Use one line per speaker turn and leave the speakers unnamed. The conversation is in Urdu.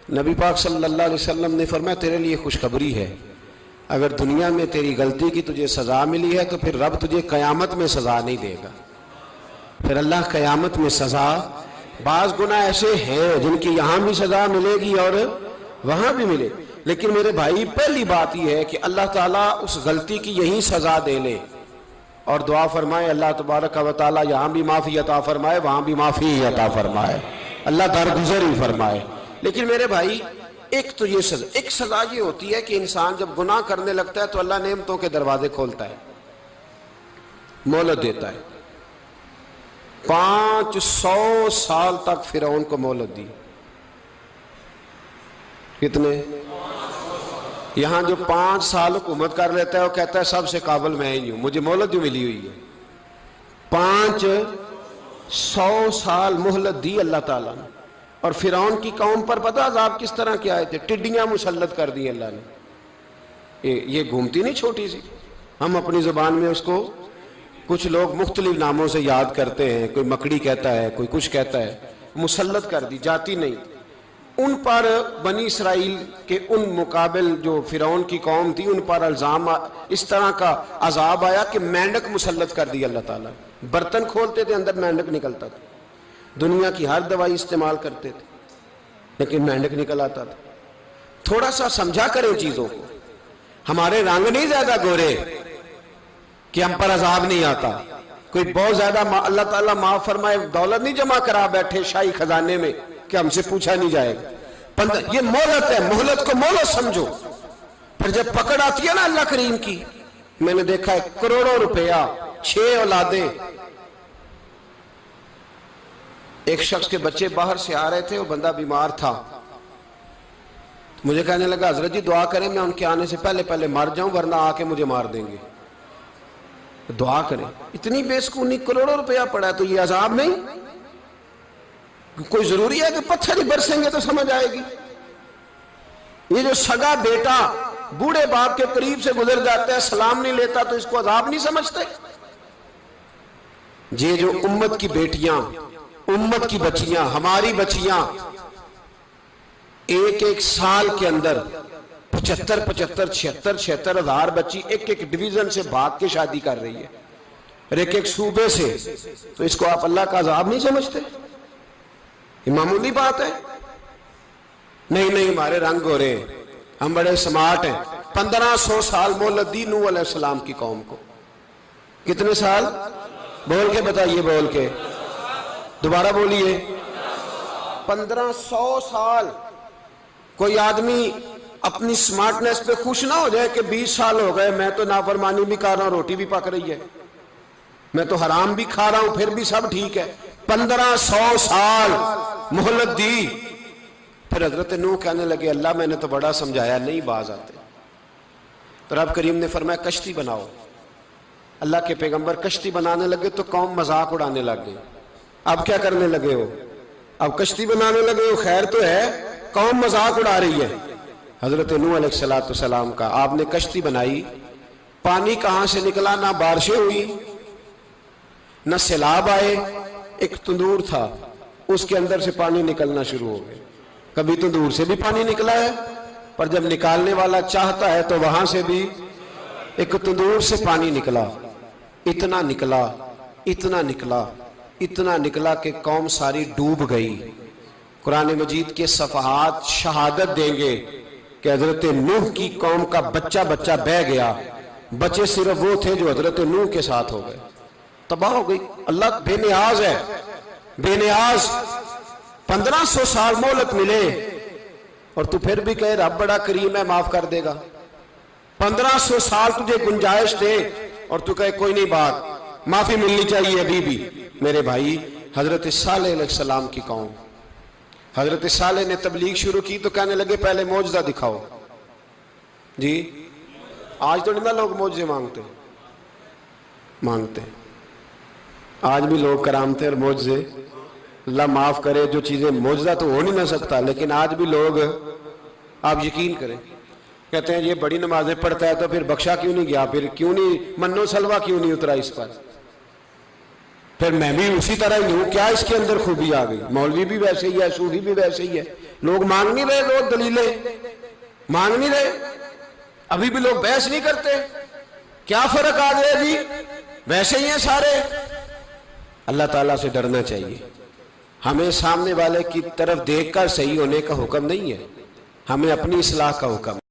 نبی پاک صلی اللہ علیہ وسلم نے فرمایا تیرے لیے خوشخبری ہے، اگر دنیا میں تیری غلطی کی تجھے سزا ملی ہے تو پھر رب تجھے قیامت میں سزا نہیں دے گا. پھر اللہ قیامت میں سزا، بعض گناہ ایسے ہیں جن کی یہاں بھی سزا ملے گی اور وہاں بھی ملے، لیکن میرے بھائی پہلی بات یہ ہے کہ اللہ تعالیٰ اس غلطی کی یہی سزا دے لے اور دعا فرمائے اللہ تبارک و تعالیٰ یہاں بھی معافی عطا فرمائے وہاں بھی معافی عطا فرمائے، اللہ درگزر ہی فرمائے. لیکن میرے بھائی ایک تو یہ سزا، ایک سزا یہ ہوتی ہے کہ انسان جب گناہ کرنے لگتا ہے تو اللہ نعمتوں کے دروازے کھولتا ہے، مہلت دیتا ہے. 500 سال تک فرعون کو مہلت دی. کتنے؟ یہاں جو 5 سال حکومت کر لیتا ہے وہ کہتا ہے سب سے قابل میں ہی ہوں، مجھے مہلت جو ملی ہوئی ہے. 500 سال مہلت دی اللہ تعالیٰ نے. اور فرعون کی قوم پر پتہ عذاب کس طرح کے آئے تھے؟ ٹڈیاں مسلط کر دی اللہ نے. یہ گھومتی نہیں چھوٹی سی، ہم اپنی زبان میں اس کو کچھ لوگ مختلف ناموں سے یاد کرتے ہیں، کوئی مکڑی کہتا ہے، کوئی کچھ کہتا ہے. مسلط کر دی، جاتی نہیں. ان پر بنی اسرائیل کے ان مقابل جو فرعون کی قوم تھی ان پر الزام اس طرح کا عذاب آیا کہ مینڈک مسلط کر دی اللہ تعالیٰ. برتن کھولتے تھے اندر مینڈک نکلتا تھا. دنیا کی ہر دوائی استعمال کرتے تھے لیکن مینڈک نکل آتا تھا. تھوڑا سا سمجھا کریں چیزوں کو. ہمارے رنگ نہیں زیادہ گورے کہ ہم پر عذاب نہیں آتا. کوئی بہت زیادہ اللہ تعالیٰ معاف فرمائے دولت نہیں جمع کرا بیٹھے شاہی خزانے میں کہ ہم سے پوچھا نہیں جائے گا. یہ مہلت ہے، مہلت کو مہلت سمجھو. پھر جب پکڑ آتی ہے نا اللہ کریم کی، میں نے دیکھا ہے کروڑوں روپیہ، 6 اولادیں. ایک شخص کے بچے باہر سے آ رہے تھے، وہ بندہ بیمار تھا. مجھے کہنے لگا حضرت جی دعا کریں میں ان کے آنے سے پہلے مر جاؤں ورنہ آ کے مجھے مار دیں گے. دعا کریں. اتنی بے سکونی، کروڑوں روپیہ پڑا ہے تو یہ عذاب نہیں؟ کوئی ضروری ہے کہ پتھر ہی برسیں گے تو سمجھ آئے گی؟ یہ جو سگا بیٹا بوڑھے باپ کے قریب سے گزر جاتا ہے سلام نہیں لیتا تو اس کو عذاب نہیں سمجھتے؟ یہ جو امت کی بیٹیاں، امت کی بچیاں، ہماری بچیاں ایک سال کے اندر 75,000 ہزار بچی ایک ڈویژن سے بھاگ کے شادی کر رہی ہے اور ایک صوبے سے. تو اس کو آپ اللہ کا عذاب نہیں سمجھتے؟ یہ معمولی بات ہے. نہیں ہمارے رنگ ہو رہے ہیں، ہم بڑے سمارٹ ہیں. 1500 سال مہلت دی نوح علیہ السلام کی قوم کو. کتنے سال؟ بول کے بتائیے، بول کے دوبارہ بولیے. 1500 سال. کوئی آدمی اپنی سمارٹنس پہ خوش نہ ہو جائے کہ 20 سال ہو گئے میں تو نافرمانی بھی کر رہا ہوں، روٹی بھی پک رہی ہے، میں تو حرام بھی کھا رہا ہوں پھر بھی سب ٹھیک ہے. 1500 سال مہلت دی. پھر حضرت نوح کہنے لگے اللہ میں نے تو بڑا سمجھایا نہیں باز آتے. تو رب کریم نے فرمایا کشتی بناؤ. اللہ کے پیغمبر کشتی بنانے لگے تو قوم مذاق اڑانے لگ گئی. اب کیا کرنے لگے ہو؟ اب کشتی بنانے لگے ہو، خیر تو ہے، قوم مذاق اڑا رہی ہے. حضرت نوح علیہ السلام کا آپ نے کشتی بنائی. پانی کہاں سے نکلا؟ نہ بارشیں ہوئی نہ سیلاب آئے. ایک تندور تھا اس کے اندر سے پانی نکلنا شروع ہو گیا. کبھی تندور سے بھی پانی نکلا ہے پر جب نکالنے والا چاہتا ہے تو وہاں سے بھی ایک تندور سے پانی نکلا. اتنا نکلا کہ قوم ساری ڈوب گئی. قرآن مجید کے صفحات شہادت دیں گے کہ حضرت نوح کی قوم کا بچہ بہ گیا. بچے صرف وہ تھے جو حضرت نوح کے ساتھ ہو گئے. تباہ ہو گئی. اللہ بے نیاز ہے، بے نیاز. 1500 سال مہلت ملے اور تو پھر بھی کہے رب بڑا کریم ہے معاف کر دے گا. 1500 سال تجھے گنجائش دے اور تو کہے کوئی نہیں بات معافی ملنی چاہیے ابھی بھی. میرے بھائی حضرت صالح علیہ السلام کی قوم، حضرت صالح نے تبلیغ شروع کی تو کہنے لگے پہلے معجزہ دکھاؤ. جی آج تو نہیں نا لوگ معجزے مانگتے ہیں. آج بھی لوگ کرامتے اور معجزے، اللہ معاف کرے جو چیزیں معجزہ تو ہو نہیں نہ سکتا لیکن آج بھی لوگ، آپ یقین کریں، کہتے ہیں یہ بڑی نمازیں پڑھتا ہے تو پھر بخشا کیوں نہیں گیا، پھر کیوں نہیں منو سلوا کیوں نہیں اترا اس پر، پھر میں بھی اسی طرح ہی ہوں، کیا اس کے اندر خوبی آ گئی؟ مولوی بھی ویسے ہی ہے، صوفی بھی ویسے ہی ہے. لوگ مانگ نہیں رہے، لوگ دلیلیں مانگ نہیں رہے، ابھی بھی لوگ بحث نہیں کرتے، کیا فرق آ گیا جی، ویسے ہی ہیں سارے۔ اللہ تعالیٰ سے ڈرنا چاہیے، ہمیں سامنے والے کی طرف دیکھ کر صحیح ہونے کا حکم نہیں ہے، ہمیں اپنی اصلاح کا حکم ہے۔